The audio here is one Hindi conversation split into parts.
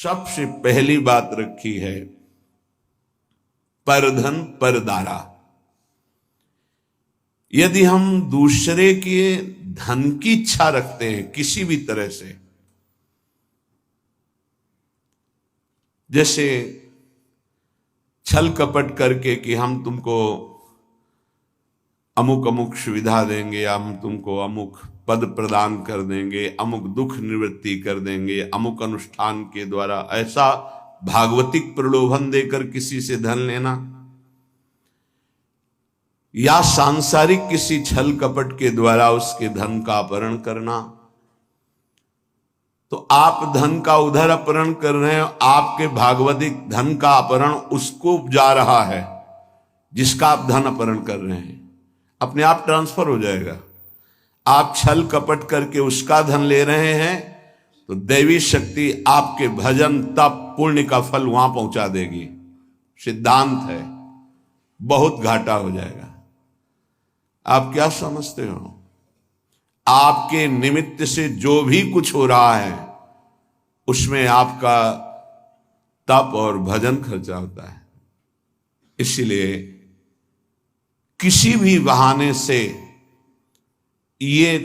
सबसे पहली बात रखी है परधन परदारा। यदि हम दूसरे के धन की इच्छा रखते हैं किसी भी तरह से, जैसे छल कपट करके कि हम तुमको अमुक अमुक सुविधा देंगे, हम तुमको अमुक पद प्रदान कर देंगे, अमुक दुख निवृत्ति कर देंगे, अमुक अनुष्ठान के द्वारा, ऐसा भागवतिक प्रलोभन देकर किसी से धन लेना, या सांसारिक किसी छल कपट के द्वारा उसके धन का अपहरण करना, तो आप धन का उधर अपहरण कर रहे हैं, आपके भागवतिक धन का अपहरण उसको जा रहा है जिसका आप धन अपहरण कर रहे हैं, अपने आप ट्रांसफर हो जाएगा। आप छल कपट करके उसका धन ले रहे हैं तो दैवी शक्ति आपके भजन तप पुण्य का फल वहां पहुंचा देगी। सिद्धांत है, बहुत घाटा हो जाएगा। आप क्या समझते हो? आपके निमित्त से जो भी कुछ हो रहा है उसमें आपका तप और भजन खर्चा होता है। इसलिए किसी भी बहाने से ये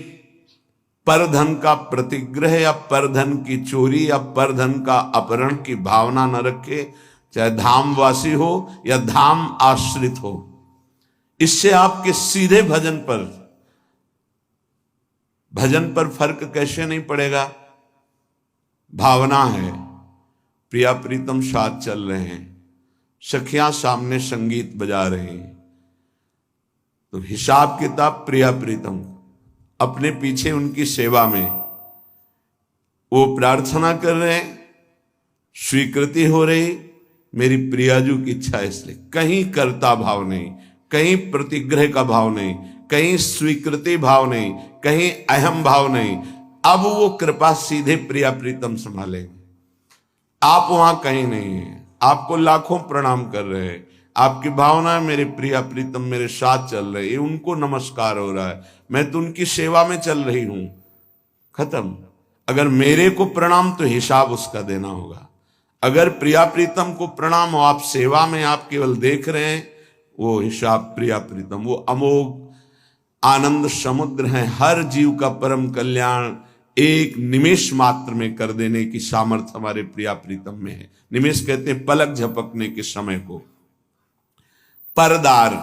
परधन का प्रतिग्रह या परधन की चोरी या परधन का अपहरण की भावना न रखे, चाहे धामवासी हो या धाम आश्रित हो। इससे आपके सीधे भजन पर फर्क कैसे नहीं पड़ेगा? भावना है, प्रिया प्रीतम साथ चल रहे हैं, सखियां सामने संगीत बजा रही हैं, तो हिसाब किताब प्रिया प्रीतम अपने पीछे उनकी सेवा में वो प्रार्थना कर रहे हैं, स्वीकृति हो रही, मेरी प्रियाजू की इच्छा, इसलिए कहीं कर्ता भाव नहीं, कहीं प्रतिग्रह का भाव नहीं, कहीं स्वीकृति भाव नहीं, कहीं अहम भाव नहीं। अब वो कृपा सीधे प्रिया प्रीतम संभालेंगे, आप वहां कहीं नहीं है। आपको लाखों प्रणाम कर रहे हैं, आपकी भावना है मेरे प्रिया प्रीतम मेरे साथ चल रहे हैं, उनको नमस्कार हो रहा है, मैं तो उनकी सेवा में चल रही हूं, खत्म। अगर मेरे को प्रणाम तो हिसाब उसका देना होगा। अगर प्रिया प्रीतम को प्रणाम हो, आप सेवा में आप केवल देख रहे हैं, वो हिसाब प्रिया प्रीतम, वो अमोघ आनंद समुद्र है। हर जीव का परम कल्याण एक निमेष मात्र में कर देने की सामर्थ्य हमारे प्रिया प्रीतम में है। निमेष कहते हैं पलक झपकने के समय को। परदार,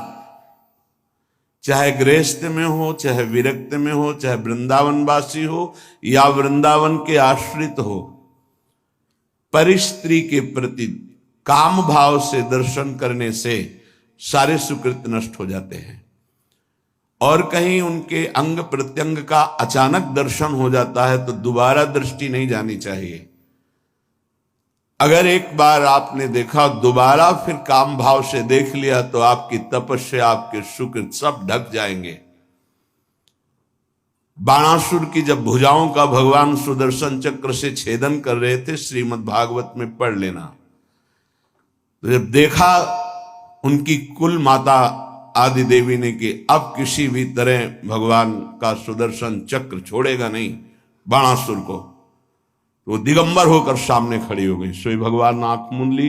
चाहे गृहस्थ में हो, चाहे विरक्त में हो, चाहे वृंदावनवासी हो या वृंदावन के आश्रित हो, परिस्त्री के प्रति काम भाव से दर्शन करने से सारे सुकृत नष्ट हो जाते हैं। और कहीं उनके अंग प्रत्यंग का अचानक दर्शन हो जाता है तो दोबारा दृष्टि नहीं जानी चाहिए। अगर एक बार आपने देखा, दोबारा फिर काम भाव से देख लिया तो आपकी तपस्या, आपके सुकृत सब ढक जाएंगे। बाणासुर की जब भुजाओं का भगवान सुदर्शन चक्र से छेदन कर रहे थे, श्रीमद् भागवत में पढ़ लेना, तो जब देखा उनकी कुल माता आदि देवी ने कि अब किसी भी तरह भगवान का सुदर्शन चक्र छोड़ेगा नहीं बाणासुर को, तो वो दिगंबर होकर सामने खड़ी हो गई। सोई भगवान ने आंख मूंद ली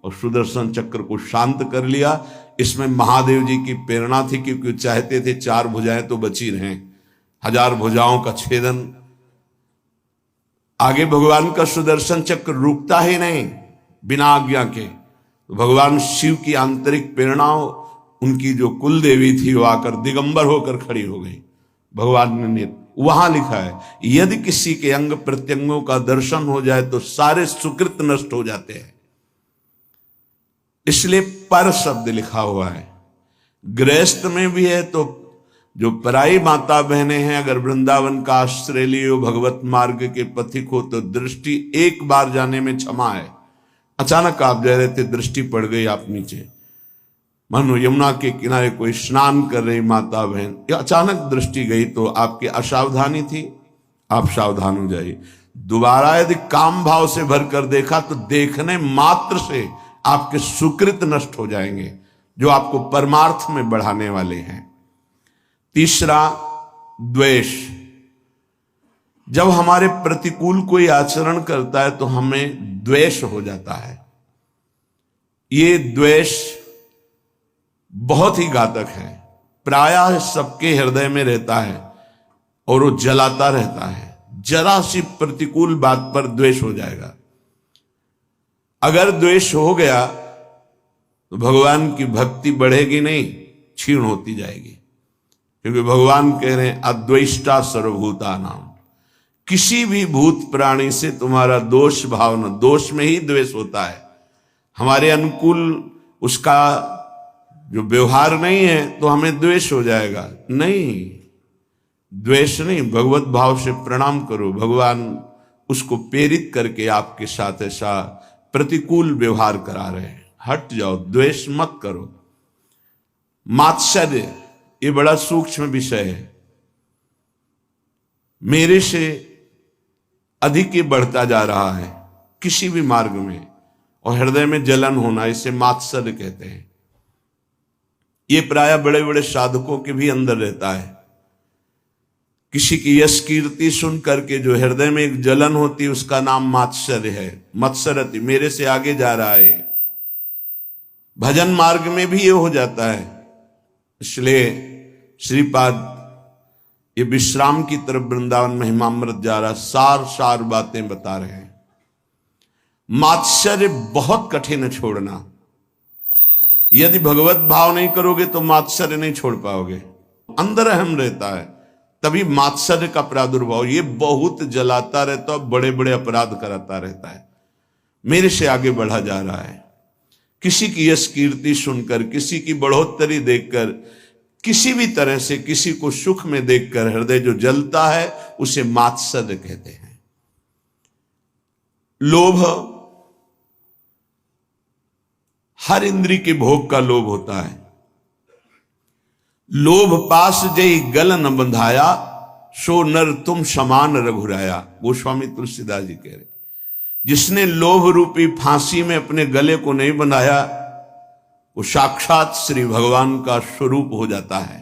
और सुदर्शन चक्र को शांत कर लिया। इसमें महादेव जी की प्रेरणा थी, क्योंकि चाहते थे 4 भुजाएं तो बची रहें, 1000 भुजाओं का छेदन। आगे भगवान का सुदर्शन चक्र रुकता ही नहीं बिना आज्ञा के, तो भगवान शिव की आंतरिक प्रेरणाओं, उनकी जो कुल देवी थी वो आकर दिगंबर होकर खड़ी हो गई। भगवान ने वहां लिखा है, यदि किसी के अंग प्रत्यंगों का दर्शन हो जाए तो सारे सुकृत नष्ट हो जाते हैं। इसलिए पर शब्द लिखा हुआ है। गृहस्थ में भी है तो जो पराई माता बहनें हैं, अगर वृंदावन का आश्रय लियो, भगवत मार्ग के पथिक हो, तो दृष्टि एक बार जाने में क्षमा है। अचानक आप जा रहे थे, दृष्टि पड़ गई आप नीचे, मानो यमुना के किनारे कोई स्नान कर रही माता बहन, या अचानक दृष्टि गई तो आपकी असावधानी थी, आप सावधान हो जाइए। दोबारा यदि काम भाव से भरकर देखा तो देखने मात्र से आपके सुकृत नष्ट हो जाएंगे, जो आपको परमार्थ में बढ़ाने वाले हैं। तीसरा, द्वेष। जब हमारे प्रतिकूल कोई आचरण करता है तो हमें द्वेष हो जाता है। ये द्वेष बहुत ही घातक है, प्रायः सबके हृदय में रहता है और वो जलाता रहता है। जरा सी प्रतिकूल बात पर द्वेष हो जाएगा। अगर द्वेष हो गया तो भगवान की भक्ति बढ़ेगी नहीं, क्षीण होती जाएगी। क्योंकि भगवान कह रहे हैं अद्वेष्टा सर्वभूता नाम, किसी भी भूत प्राणी से तुम्हारा दोष भावना, दोष में ही द्वेष होता है। हमारे अनुकूल उसका जो व्यवहार नहीं है तो हमें द्वेष हो जाएगा। नहीं, द्वेष नहीं, भगवत भाव से प्रणाम करो। भगवान उसको प्रेरित करके आपके साथ ऐसा प्रतिकूल व्यवहार करा रहे हैं। हट जाओ, द्वेष मत करो। मात्सर्य ये बड़ा सूक्ष्म विषय है। मेरे से अधिक ये बढ़ता जा रहा है किसी भी मार्ग में, और हृदय में जलन होना, इसे मात्सर्य कहते हैं। ये प्राय बड़े बड़े साधकों के भी अंदर रहता है। किसी की यश कीर्ति सुन करके जो हृदय में एक जलन होती है उसका नाम मात्सर्य है। मत्सरति, मेरे से आगे जा रहा है। भजन मार्ग में भी ये हो जाता है। इसलिए श्रीपाद ये विश्राम की तरफ वृंदावन महिमामृत जा रहा, सार सार बातें बता रहे हैं। मात्सर्य बहुत कठिन है छोड़ना। यदि भगवत भाव नहीं करोगे तो मात्सर्य नहीं छोड़ पाओगे। अंदर अहम रहता है, तभी मात्सर्य का प्रादुर्भाव। ये बहुत जलाता रहता है, बड़े बड़े अपराध कराता रहता है। मेरे से आगे बढ़ा जा रहा है। किसी की यश कीर्ति सुनकर, किसी की बढ़ोतरी देखकर, किसी भी तरह से किसी को सुख में देखकर हृदय जो जलता है उसे मात्सर्य कहते हैं। लोभ, हर इंद्रिय के भोग का लोभ होता है। लोभ पास जय गल न बंधाया, सो नर तुम समान रघुराया। गोस्वामी तुलसीदास जी कह रहे, जिसने लोभ रूपी फांसी में अपने गले को नहीं बनाया वो साक्षात श्री भगवान का स्वरूप हो जाता है।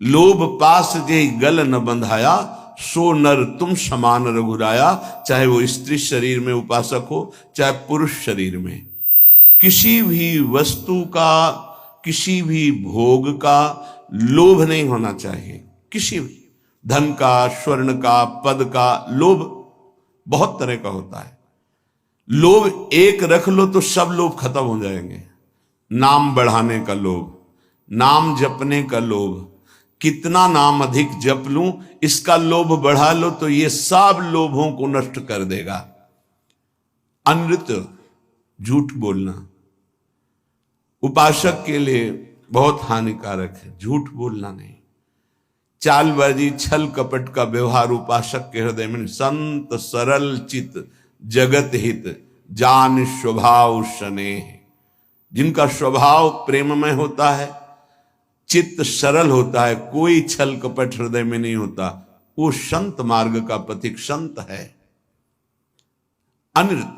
लोभ पास जय गल न बंधाया, सो नर तुम समान रघुराया। चाहे वो स्त्री शरीर में उपासक हो, चाहे पुरुष शरीर में, किसी भी वस्तु का, किसी भी भोग का लोभ नहीं होना चाहिए। किसी भी धन का, स्वर्ण का, पद का लोभ बहुत तरह का होता है। लोभ एक रख लो तो सब लोभ खत्म हो जाएंगे। नाम बढ़ाने का लोभ, नाम जपने का लोभ, कितना नाम अधिक जप लूं इसका लोभ बढ़ा लो तो ये सब लोभों को नष्ट कर देगा। अनृत, झूठ बोलना उपासक के लिए बहुत हानिकारक है। झूठ बोलना नहीं, चालबाजी, छल कपट का व्यवहार उपासक के हृदय में। संत सरल चित जगत हित, जान स्वभाव स्नेह। जिनका स्वभाव प्रेममय होता है, चित्त सरल होता है, कोई छल कपट हृदय में नहीं होता, वो संत मार्ग का पथिक संत है। अनृत,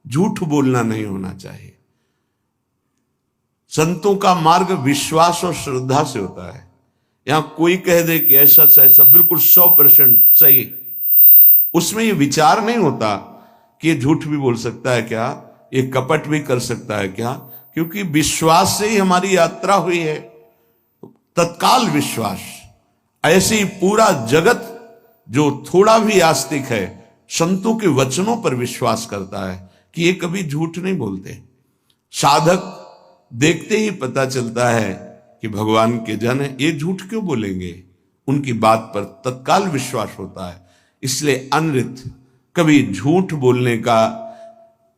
झूठ बोलना नहीं होना चाहिए। संतों का मार्ग विश्वास और श्रद्धा से होता है। यहां कोई कह दे कि ऐसा से ऐसा बिल्कुल 100% सही, उसमें ये विचार नहीं होता कि ये झूठ भी बोल सकता है क्या, ये कपट भी कर सकता है क्या, क्योंकि विश्वास से ही हमारी यात्रा हुई है। तत्काल विश्वास। ऐसे ही पूरा जगत जो थोड़ा भी आस्तिक है संतों के वचनों पर विश्वास करता है कि ये कभी झूठ नहीं बोलते। साधक देखते ही पता चलता है कि भगवान के जन है, ये झूठ क्यों बोलेंगे, उनकी बात पर तत्काल विश्वास होता है। इसलिए अनृत, कभी झूठ बोलने का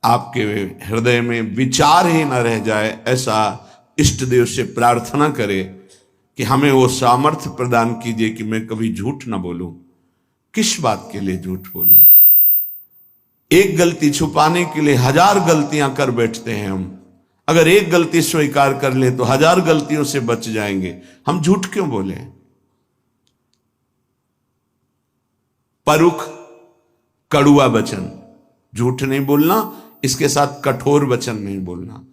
आपके हृदय में विचार ही न रह जाए, ऐसा इष्ट देव से प्रार्थना करें कि हमें वो सामर्थ्य प्रदान कीजिए कि मैं कभी झूठ ना बोलूं। किस बात के लिए झूठ बोलूं? एक गलती छुपाने के लिए 1000 गलतियां कर बैठते हैं हम। अगर एक गलती स्वीकार कर ले तो 1000 गलतियों से बच जाएंगे। हम झूठ क्यों बोले? परुख, कड़ुआ वचन, झूठ नहीं बोलना, इसके साथ कठोर वचन नहीं बोलना।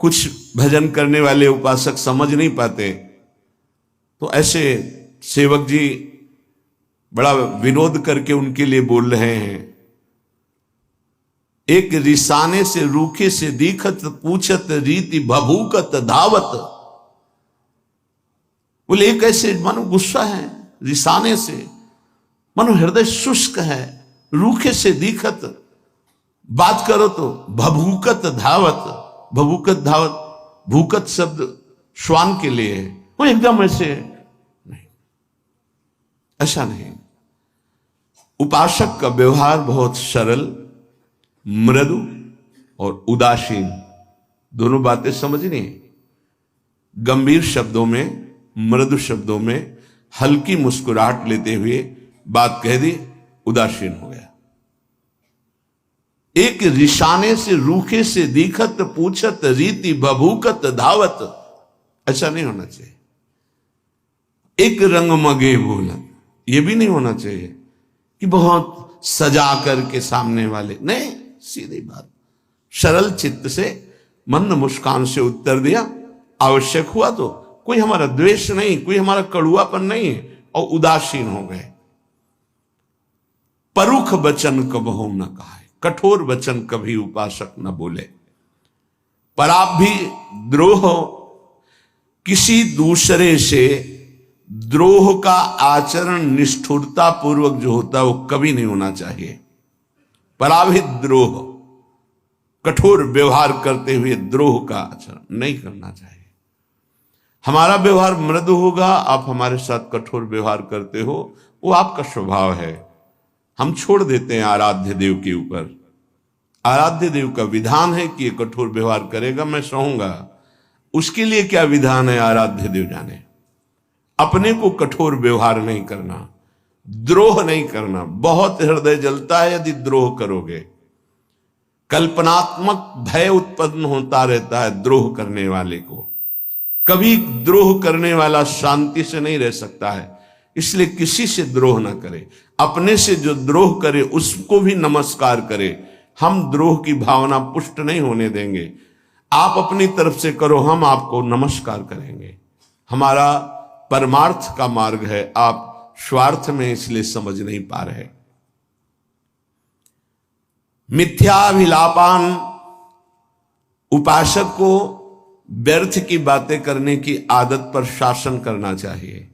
कुछ भजन करने वाले उपासक समझ नहीं पाते तो ऐसे सेवक जी बड़ा विरोध करके उनके लिए बोल रहे हैं। एक रिसाने से रूखे से दीखत पूछत रीति भभूकत धावत। बोले एक ऐसे मानो गुस्सा है, रिसाने से मानो हृदय शुष्क है, रूखे से दीखत, बात करो तो भभूकत धावत। भभूकत धावत, भूकत शब्द श्वान के लिए है, वो एकदम ऐसे नहीं, ऐसा नहीं। उपासक का व्यवहार बहुत सरल, मृदु और उदासीन, दोनों बातें समझनी है। गंभीर शब्दों में, मृदु शब्दों में हल्की मुस्कुराहट लेते हुए बात कह दी, उदासीन हो गया। एक रिशाने से रूखे से दीखत पूछत रीति भभूकत धावत, ऐसा नहीं होना चाहिए। एक रंग मगे बोलन, ये भी नहीं होना चाहिए कि बहुत सजा करके सामने वाले, नहीं, सीधी बात, सरल चित्त से मंद मुस्कान से उत्तर दिया। आवश्यक हुआ तो, कोई हमारा द्वेष नहीं, कोई हमारा कड़ुआपन नहीं है, और उदासीन हो गए। परुख वचन कबहु न कहा, कठोर वचन कभी उपासक न बोले। पर आप भी द्रोह, किसी दूसरे से द्रोह का आचरण निष्ठुरता पूर्वक जो होता है वो कभी नहीं होना चाहिए। पराभित द्रोह, कठोर व्यवहार करते हुए द्रोह का आचरण नहीं करना चाहिए। हमारा व्यवहार मृदु होगा, आप हमारे साथ कठोर व्यवहार करते हो, वो आपका स्वभाव है, हम छोड़ देते हैं आराध्य देव के ऊपर। आराध्य देव का विधान है कि ये कठोर व्यवहार करेगा, मैं सहूंगा। उसके लिए क्या विधान है आराध्य देव जाने। अपने को कठोर व्यवहार नहीं करना, द्रोह नहीं करना। बहुत हृदय जलता है यदि द्रोह करोगे। कल्पनात्मक भय उत्पन्न होता रहता है द्रोह करने वाले को। कभी द्रोह करने वाला शांति से नहीं रह सकता है, इसलिए किसी से द्रोह ना करे। अपने से जो द्रोह करे उसको भी नमस्कार करे। हम द्रोह की भावना पुष्ट नहीं होने देंगे। आप अपनी तरफ से करो, हम आपको नमस्कार करेंगे। हमारा परमार्थ का मार्ग है, आप स्वार्थ में इसलिए समझ नहीं पा रहे। मिथ्याभिलापान, उपासक को व्यर्थ की बातें करने की आदत पर शासन करना चाहिए।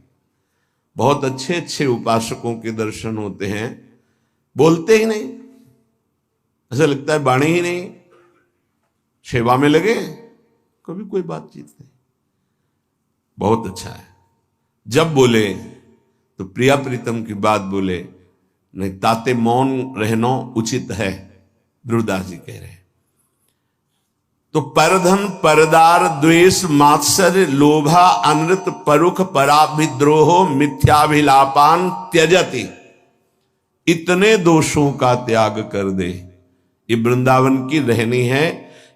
बहुत अच्छे अच्छे उपासकों के दर्शन होते हैं, बोलते ही नहीं, ऐसा लगता है बाणी ही नहीं, सेवा में लगे, कभी कोई बातचीत नहीं। बहुत अच्छा है, जब बोले तो प्रिया प्रीतम की बात बोले, नहीं ताते मौन रहना उचित है, गुरुदास जी कह रहे हैं। तो परधन परदार द्वेष मात्सर्य लोभा अनृत परुख पराभिद्रोह मिथ्याभिलापान त्यजति, इतने दोषों का त्याग कर दे। ये वृंदावन की रहनी है,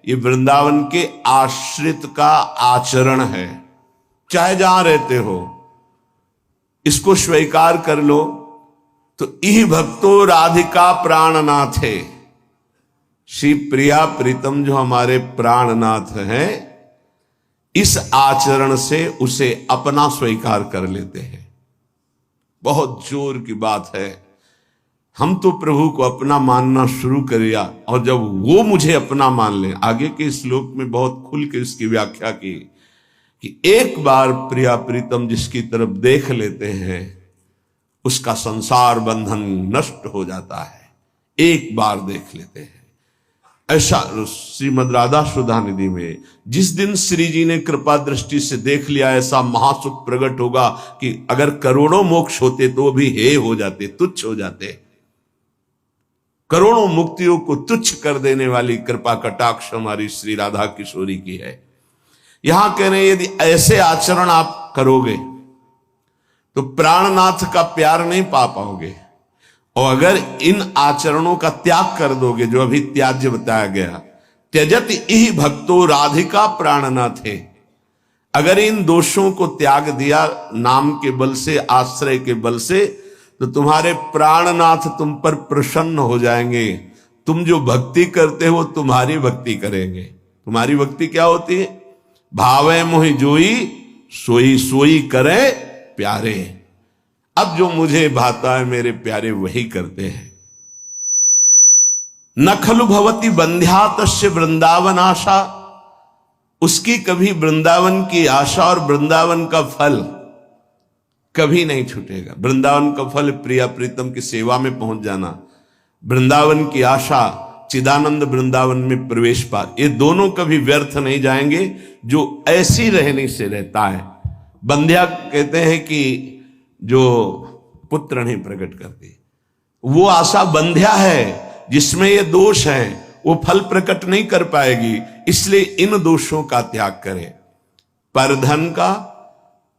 ये वृंदावन के आश्रित का आचरण है। चाहे जहां रहते हो इसको स्वीकार कर लो। तो इह भक्तो राधिका प्राणनाथ है, श्री प्रिया प्रीतम जो हमारे प्राणनाथ हैं, इस आचरण से उसे अपना स्वीकार कर लेते हैं। बहुत जोर की बात है। हम तो प्रभु को अपना मानना शुरू कर दिया, और जब वो मुझे अपना मान ले, आगे के श्लोक में बहुत खुल के इसकी व्याख्या की कि एक बार प्रिया प्रीतम जिसकी तरफ देख लेते हैं उसका संसार बंधन नष्ट हो जाता है। एक बार देख लेते हैं। ऐसा श्रीमद् राधा सुधा निधि में जिस दिन श्री जी ने कृपा दृष्टि से देख लिया, ऐसा महासुख प्रकट होगा कि अगर करोड़ों मोक्ष होते तो भी हे हो जाते, तुच्छ हो जाते। करोड़ों मुक्तियों को तुच्छ कर देने वाली कृपा कटाक्ष हमारी श्री राधा किशोरी की है। यहां कह रहे हैं यदि ऐसे आचरण आप करोगे तो प्राणनाथ का प्यार नहीं पा पाओगे, और अगर इन आचरणों का त्याग कर दोगे, जो अभी त्याज्य बताया गया, त्यजत इह भक्तो राधिका प्राणनाथ है, अगर इन दोषों को त्याग दिया नाम के बल से, आश्रय के बल से, तो तुम्हारे प्राणनाथ तुम पर प्रसन्न हो जाएंगे। तुम जो भक्ति करते हो तुम्हारी भक्ति करेंगे। तुम्हारी भक्ति क्या होती है? भावे मोहि जोई सोई सोई करे प्यारे। अब जो मुझे भाता है मेरे प्यारे वही करते हैं। न खलु भवती बंध्या तस्य वृंदावन आशा, उसकी कभी वृंदावन की आशा और वृंदावन का फल कभी नहीं छूटेगा। वृंदावन का फल प्रिया प्रीतम की सेवा में पहुंच जाना, वृंदावन की आशा चिदानंद वृंदावन में प्रवेश पा, ये दोनों कभी व्यर्थ नहीं जाएंगे जो ऐसी रहने से रहता है। बंध्या कहते हैं कि जो पुत्र नहीं प्रकट करती, वो आशा बंध्या है, जिसमें ये दोष है वो फल प्रकट नहीं कर पाएगी, इसलिए इन दोषों का त्याग करें। परधन का,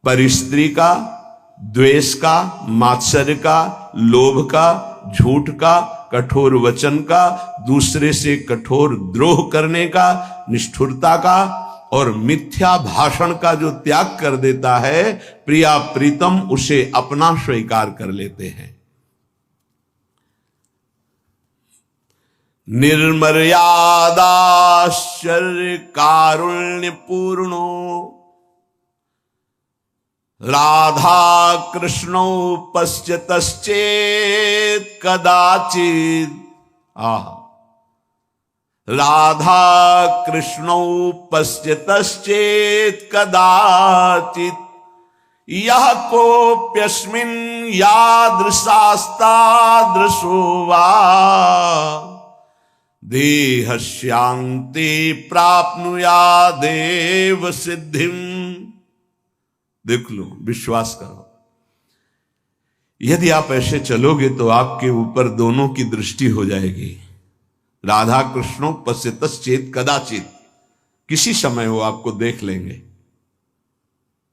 परिस्त्री का, द्वेष का, मात्सर्य का, लोभ का, झूठ का, कठोर वचन का, दूसरे से कठोर द्रोह करने का, निष्ठुरता का और मिथ्या भाषण का जो त्याग कर देता है, प्रिया प्रीतम उसे अपना स्वीकार कर लेते हैं। निर्मर्यादाश्चर्य कारुण्य पूर्णो राधा कृष्णो पश्यतश्चेत् कदाचित्। राधा कृष्णो पश्यतश्चेत् कदाचित्, यः कोऽप्यस्मिन् यादृशास्तादृशो वा देहस्यान्ते प्राप्नुयादेव सिद्धिम। देख लो, विश्वास करो, यदि आप ऐसे चलोगे तो आपके ऊपर दोनों की दृष्टि हो जाएगी। राधा कृष्णों पश्यतश्चेत् कदाचित्, किसी समय वो आपको देख लेंगे,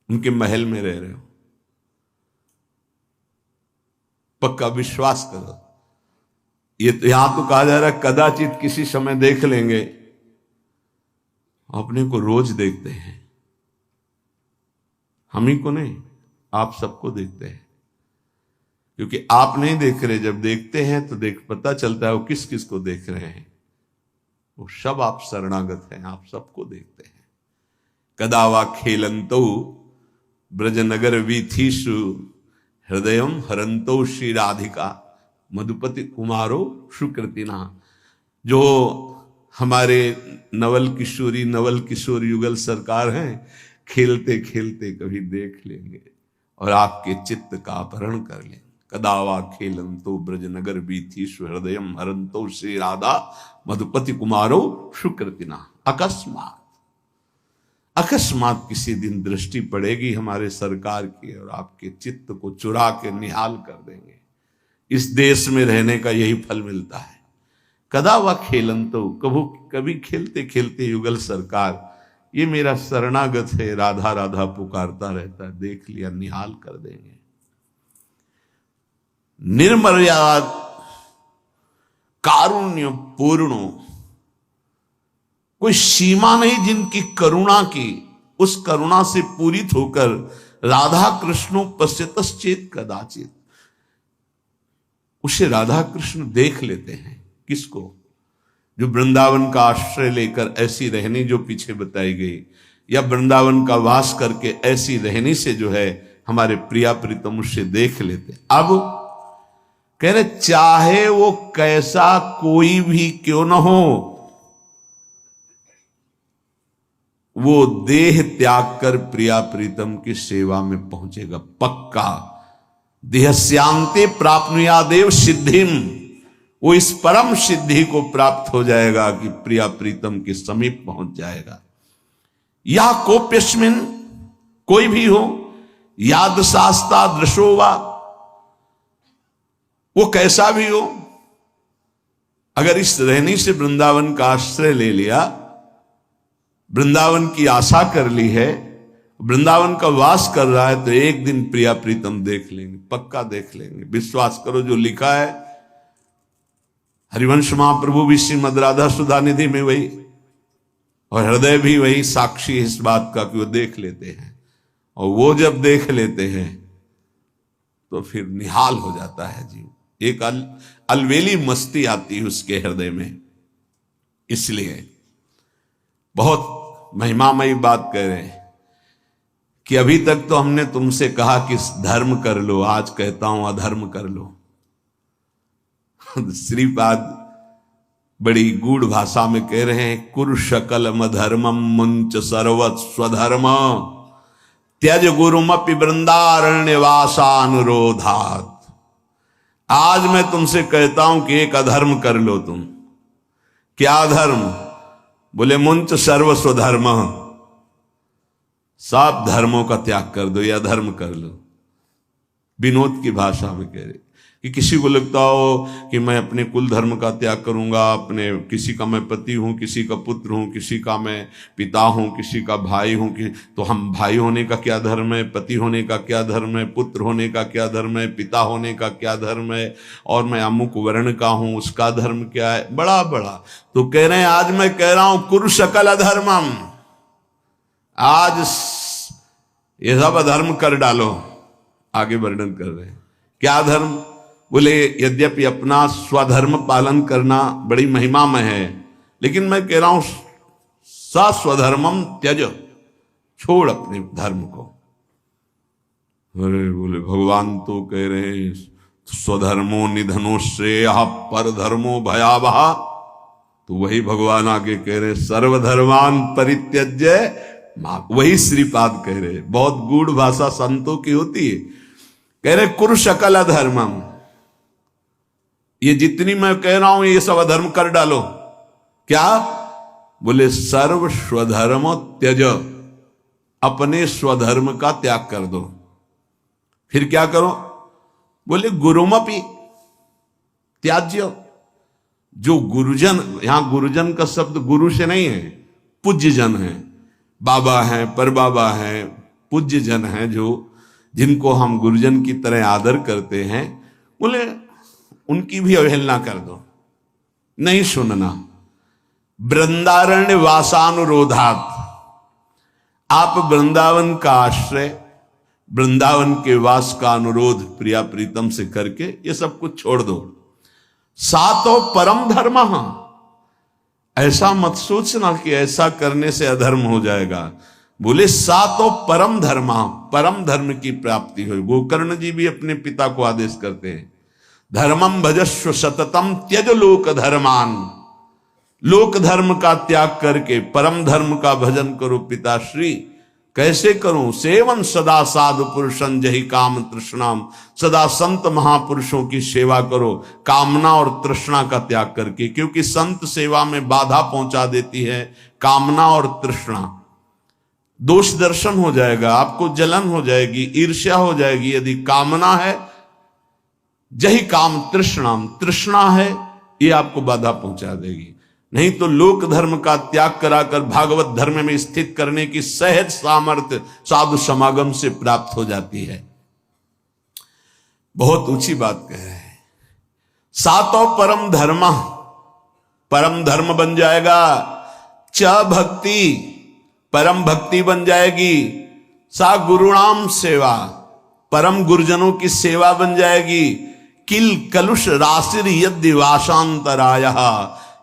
उनके महल में रह रहे हो, पक्का विश्वास करो। ये तो यहां तो कहा जा रहा है कदाचित किसी समय देख लेंगे, अपने को रोज देखते हैं, हम ही को नहीं, आप सबको देखते हैं, क्योंकि आप नहीं देख रहे, जब देखते हैं तो पता चलता है वो किस किस को देख रहे हैं। वो सब आप शरणागत हैं, आप सबको देखते हैं। कदावा खेलंतो ब्रजनगर वीथीषु हृदयम हरंतो श्री राधिका मधुपति कुमारो सुकृतिना। जो हमारे नवल किशोर युगल सरकार हैं, खेलते खेलते कभी देख लेंगे और आपके चित्त का अपहरण कर लेंगे। कदावा खेलंतो ब्रजनगर बीथीषु हृदयम हरंतो श्री राधा मधुपति कुमारो सुकृतिना। अकस्मात किसी दिन दृष्टि पड़ेगी हमारे सरकार की और आपके चित्त को चुरा के निहाल कर देंगे। इस देश में रहने का यही फल मिलता है। कदा वा खेलंतो, कभी खेलते खेलते युगल सरकार, ये मेरा शरणागत है, राधा राधा पुकारता रहता है, देख लिया, निहाल कर देंगे। निर्मर्याद कारुण्य पूर्णो, कोई सीमा नहीं जिनकी करुणा की, उस करुणा से पूरित होकर राधा कृष्णो पश्यतश्चेत् कदाचित्, उसे राधा कृष्ण देख लेते हैं। किसको? जो वृंदावन का आश्रय लेकर ऐसी रहनी जो पीछे बताई गई, या वृंदावन का वास करके ऐसी रहनी से जो है हमारे प्रिया प्रीतम उसे देख लेते। अब कह रहे चाहे वो कैसा कोई भी क्यों न हो, वो देह त्याग कर प्रिया प्रीतम की सेवा में पहुंचेगा पक्का। देहस्यांते प्राप्नुयादेव सिद्धिम, वो इस परम सिद्धि को प्राप्त हो जाएगा कि प्रिया प्रीतम के समीप पहुंच जाएगा। या कोप्यस्मिन, कोई भी हो, याद शास्ता दृशोवा, वो कैसा भी हो, अगर इस रहनी से वृंदावन का आश्रय ले लिया, वृंदावन की आशा कर ली है, वृंदावन का वास कर रहा है, तो एक दिन प्रिया प्रीतम देख लेंगे, पक्का देख लेंगे। विश्वास करो, जो लिखा है हरिवंश महाप्रभु भी श्रीमद राधा सुधा निधि में वही, और हृदय भी वही साक्षी इस बात का कि वो देख लेते हैं। और वो जब देख लेते हैं तो फिर निहाल हो जाता है जीव, एक अलवेली मस्ती आती है उसके हृदय में। इसलिए बहुत महिमामयी बात कह रहे हैं कि अभी तक तो हमने तुमसे कहा कि धर्म कर लो, आज कहता हूं अधर्म कर लो। श्रीपाद बड़ी गूढ़ भाषा में कह रहे हैं, कुरु शकल मधर्मम मुंच सर्वत स्वधर्म त्यज गुरुमपि वृंदारण्य वासानुरोधात। आज मैं तुमसे कहता हूं कि एक अधर्म कर लो तुम। क्या धर्म? बोले मुंच सर्व स्वधर्म, सब धर्मों का त्याग कर दो, या धर्म कर लो। विनोद की भाषा में कह रहे कि किसी को लगता हो कि मैं अपने कुल धर्म का त्याग करूंगा, अपने किसी का मैं पति हूं, किसी का पुत्र हूं, किसी का मैं पिता हूं, किसी का भाई हूं, तो हम भाई होने का क्या धर्म है, पति होने का क्या धर्म है, पुत्र होने का क्या धर्म है, पिता होने का क्या धर्म है, और मैं अमुक वर्ण का हूं, उसका धर्म क्या है, बड़ा बड़ा। तो कह रहे हैं आज मैं कह रहा हूं कुरु सकल अधर्मम, आज ये सब अधर्म कर डालो। आगे वर्णन कर रहे हैं क्या धर्म? बोले यद्यपि अपना स्वधर्म पालन करना बड़ी महिमामय है, लेकिन मैं कह रहा हूं स्वधर्मम त्यज, छोड़ अपने धर्म को। अरे बोले भगवान तो कह रहे हैं स्वधर्मो निधनो श्रेय पर धर्मो भयावह। तो वही भगवान आगे कह रहे सर्वधर्मान परित्यज्य, वही श्रीपाद कह रहे। बहुत गूढ़ भाषा संतों की होती है। कह रहे कुरु सकल अधर्मम, ये जितनी मैं कह रहा हूं ये सब अधर्म कर डालो। क्या? बोले सर्व स्वधर्म त्यज, अपने स्वधर्म का त्याग कर दो। फिर क्या करो? बोले गुरुमपि त्याज्य, जो गुरुजन, यहां गुरुजन का शब्द गुरु से नहीं है, पूज्य जन है, बाबा हैं, परबाबा हैं, पूज्य जन हैं, जो जिनको हम गुरुजन की तरह आदर करते हैं, बोले उनकी भी अवहेलना कर दो, नहीं सुनना। वृंदारण्य वासानुरोधात, आप वृंदावन का आश्रय, वृंदावन के वास का अनुरोध प्रिया प्रीतम से करके ये सब कुछ छोड़ दो। सातो परम धर्म, ऐसा मत सोचना कि ऐसा करने से अधर्म हो जाएगा। बोले सातो परम धर्म, परम धर्म की प्राप्ति हो। गोकर्ण जी भी अपने पिता को आदेश करते हैं, धर्मम भजस्व सततम त्यज लोक धर्मान, लोक धर्म का त्याग करके परम धर्म का भजन करो पिताश्री। कैसे करूं? सेवन सदा साधु पुरुषं जहि काम तृष्णाम, सदा संत महापुरुषों की सेवा करो कामना और तृष्णा का त्याग करके, क्योंकि संत सेवा में बाधा पहुंचा देती है कामना और तृष्णा। दोष दर्शन हो जाएगा, आपको जलन हो जाएगी, ईर्ष्या हो जाएगी। यदि कामना है, जही काम तृष्णाम, तृष्णा है, ये आपको बाधा पहुंचा देगी। नहीं तो लोक धर्म का त्याग कराकर भागवत धर्म में स्थित करने की सहज सामर्थ्य साधु समागम से प्राप्त हो जाती है। बहुत ऊंची बात कह रहे हैं। सातों परम धर्म, परम धर्म बन जाएगा। च भक्ति, परम भक्ति बन जाएगी। सा गुरुणाम सेवा, परम गुरुजनों की सेवा बन जाएगी। किल कलुष राशिर यदि वासांतराय,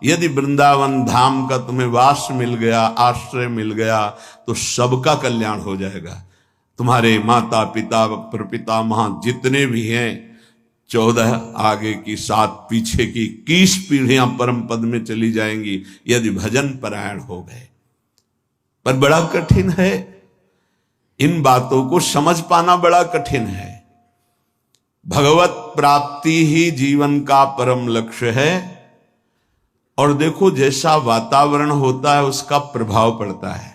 यदि वृंदावन धाम का तुम्हें वास मिल गया, आश्रय मिल गया, तो सबका कल्याण हो जाएगा। तुम्हारे माता पिता प्रपितामह जितने भी हैं, 14 आगे की 7 पीछे की 21 पीढ़ियां परम पद में चली जाएंगी यदि भजन परायण हो गए। पर बड़ा कठिन है, इन बातों को समझ पाना बड़ा कठिन है। भगवत प्राप्ति ही जीवन का परम लक्ष्य है। और देखो जैसा वातावरण होता है उसका प्रभाव पड़ता है।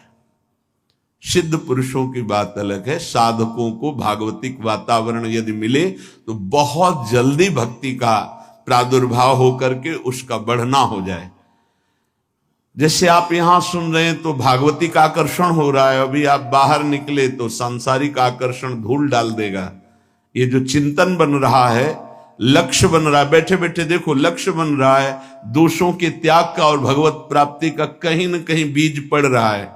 सिद्ध पुरुषों की बात अलग है, साधकों को भागवतिक वातावरण यदि मिले तो बहुत जल्दी भक्ति का प्रादुर्भाव होकर के उसका बढ़ना हो जाए। जैसे आप यहां सुन रहे हैं तो भागवतिक आकर्षण हो रहा है, अभी आप बाहर निकले तो सांसारिक आकर्षण धूल डाल देगा। ये जो चिंतन बन रहा है, लक्ष्य बन रहा है, बैठे बैठे देखो लक्ष्य बन रहा है, दोषों के त्याग का और भगवत प्राप्ति का कहीं न कहीं बीज पड़ रहा है।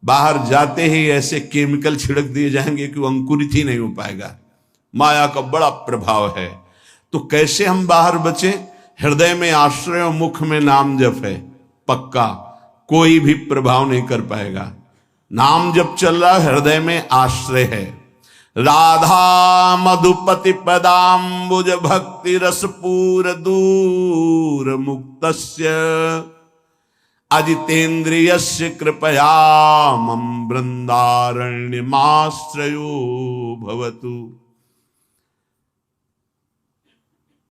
बाहर जाते ही ऐसे केमिकल छिड़क दिए जाएंगे कि वो अंकुरित ही नहीं हो पाएगा। माया का बड़ा प्रभाव है। तो कैसे हम बाहर बचे? हृदय में आश्रय और मुख में नाम जप है, पक्का कोई भी प्रभाव नहीं कर पाएगा। नाम जब चल रहा हृदय में आश्रय है। राधा मधुपति पदाम्बुज भक्ति रसपूर दूर मुक्तस्य अजितेन्द्रियस्य कृपया मम वृंदारण्यमाश्रयो भवतु।